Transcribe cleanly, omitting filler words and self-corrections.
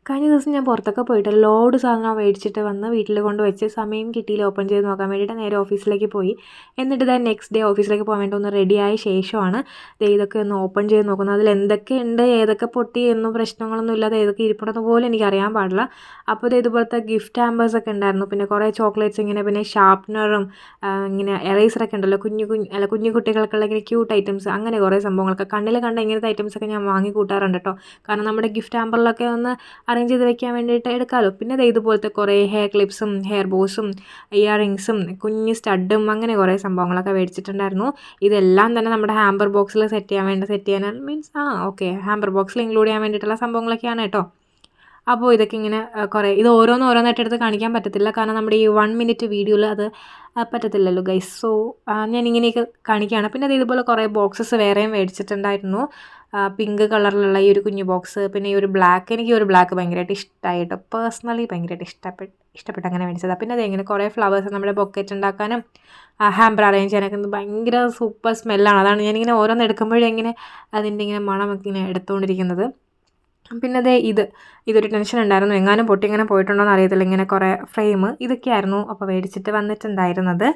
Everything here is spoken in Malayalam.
കഴിഞ്ഞ ദിവസം ഞാൻ പുറത്തൊക്കെ പോയിട്ട് ലോഡ് സാധനം മേടിച്ചിട്ട് വന്ന് വീട്ടിൽ കൊണ്ട് വെച്ച് സമയം കിട്ടിയില്ല ഓപ്പൺ ചെയ്ത് നോക്കാൻ വേണ്ടിയിട്ട് നേരെ ഓഫീസിലേക്ക് പോയി. എന്നിട്ട് ദാ നെക്സ്റ്റ് ഡേ ഓഫീസിലേക്ക് പോകാൻ വേണ്ടി ഒന്ന് റെഡിയായ ശേഷമാണ് ഇതൊക്കെ ഒന്ന് ഓപ്പൺ ചെയ്ത് നോക്കുന്നത്. അതിൽ എന്തൊക്കെയുണ്ട്, ഏതൊക്കെ പൊട്ടി എന്നും പ്രശ്നങ്ങളൊന്നും ഇല്ലാതെ ഏതൊക്കെ ഇരിപ്പുണ്ടെന്ന് പോലും എനിക്ക് അറിയാൻ പാടില്ല. അപ്പോൾ ഇതുപോലത്തെ ഗിഫ്റ്റ് ഹാമ്പേഴ്സൊക്കെ ഉണ്ടായിരുന്നു, പിന്നെ കുറേ ചോക്ലേറ്റ്സ് ഇങ്ങനെ, പിന്നെ ഷാർപ്നറും ഇങ്ങനെ എറേസറൊക്കെ ഉണ്ടല്ലോ, കുഞ്ഞു കുട്ടികൾക്കുള്ള ഇങ്ങനെ ക്യൂട്ട് ഐറ്റംസ്, അങ്ങനെ കുറേ സംഭവങ്ങളൊക്കെ കണ്ണിൽ കണ്ട ഇങ്ങനത്തെ ഐറ്റംസൊക്കെ ഞാൻ വാങ്ങി കൂട്ടാറുണ്ട് കേട്ടോ. കാരണം നമ്മുടെ ഗിഫ്റ്റ് ഹാമ്പറിലൊക്കെ ഒന്ന് അറേഞ്ച് ചെയ്ത് വെക്കാൻ വേണ്ടിയിട്ട് എടുക്കാമല്ലോ. പിന്നെ ഇതുപോലത്തെ കുറേ ഹെയർ ക്ലിപ്സും ഹെയർ ബോസും ഇയർ റിങ്സും കുഞ്ഞ് സ്റ്റഡും അങ്ങനെ കുറേ സംഭവങ്ങളൊക്കെ മേടിച്ചിട്ടുണ്ടായിരുന്നു. ഇതെല്ലാം തന്നെ നമ്മുടെ ഹാമ്പർ ബോക്സിൽ സെറ്റ് ചെയ്യാൻ മീൻസ് ഓക്കെ, ഹാമ്പർ ബോക്സിൽ ഇൻക്ലൂഡ് ചെയ്യാൻ വേണ്ടിയിട്ടുള്ള സംഭവങ്ങളൊക്കെയാണ് കേട്ടോ. അപ്പോൾ ഇതൊക്കെ ഇങ്ങനെ കുറേ ഇത് ഓരോന്നായിട്ട് എടുത്ത് കാണിക്കാൻ പറ്റത്തില്ല, കാരണം നമ്മുടെ ഈ 1 മിനിറ്റ് വീഡിയോയിൽ അത് പറ്റത്തില്ലല്ലോ ഗൈസ്. സോ ഞാൻ ഇങ്ങനെയൊക്കെ കാണിക്കുകയാണ്. പിന്നെ ഇതുപോലെ കുറേ ബോക്സസ് വേറെയും മേടിച്ചിട്ടുണ്ടായിരുന്നു. പിങ്ക് കളറിലുള്ള ഈ ഒരു കുഞ്ഞു ബോക്സ്, പിന്നെ ഈ ഒരു ബ്ലാക്ക്, എനിക്ക് ഈ ഒരു ബ്ലാക്ക് ഭയങ്കരമായിട്ട് ഇഷ്ടമായി കേട്ടോ. പേഴ്സണലി ഭയങ്കരമായിട്ട് ഇഷ്ടപ്പെട്ട് അങ്ങനെ മേടിച്ചതാണ്. പിന്നെ ഇങ്ങനെ കുറേ ഫ്ലവേഴ്സ് നമ്മുടെ ബൊക്കറ്റ് ഉണ്ടാക്കാനും ഹാമ്പർ അറേഞ്ച് ചെയ്യാനൊക്കെ ഭയങ്കര സൂപ്പർ സ്മെല്ലാണ്. അതാണ് ഞാനിങ്ങനെ ഓരോന്ന് എടുക്കുമ്പോഴും ഇങ്ങനെ അതിൻ്റെ ഇങ്ങനെ മണമൊക്കെ ഇങ്ങനെ എടുത്തുകൊണ്ടിരിക്കുന്നത്. പിന്നെ ഇതൊരു ടെൻഷൻ ഉണ്ടായിരുന്നു, എങ്ങാനും പൊട്ടി ഇങ്ങനെ പോയിട്ടുണ്ടോ എന്ന് അറിയത്തില്ല. ഇങ്ങനെ കുറേ ഫ്രെയിം ഇതൊക്കെയായിരുന്നു അപ്പോൾ മേടിച്ചിട്ട് വന്നിട്ടുണ്ടായിരുന്നത്.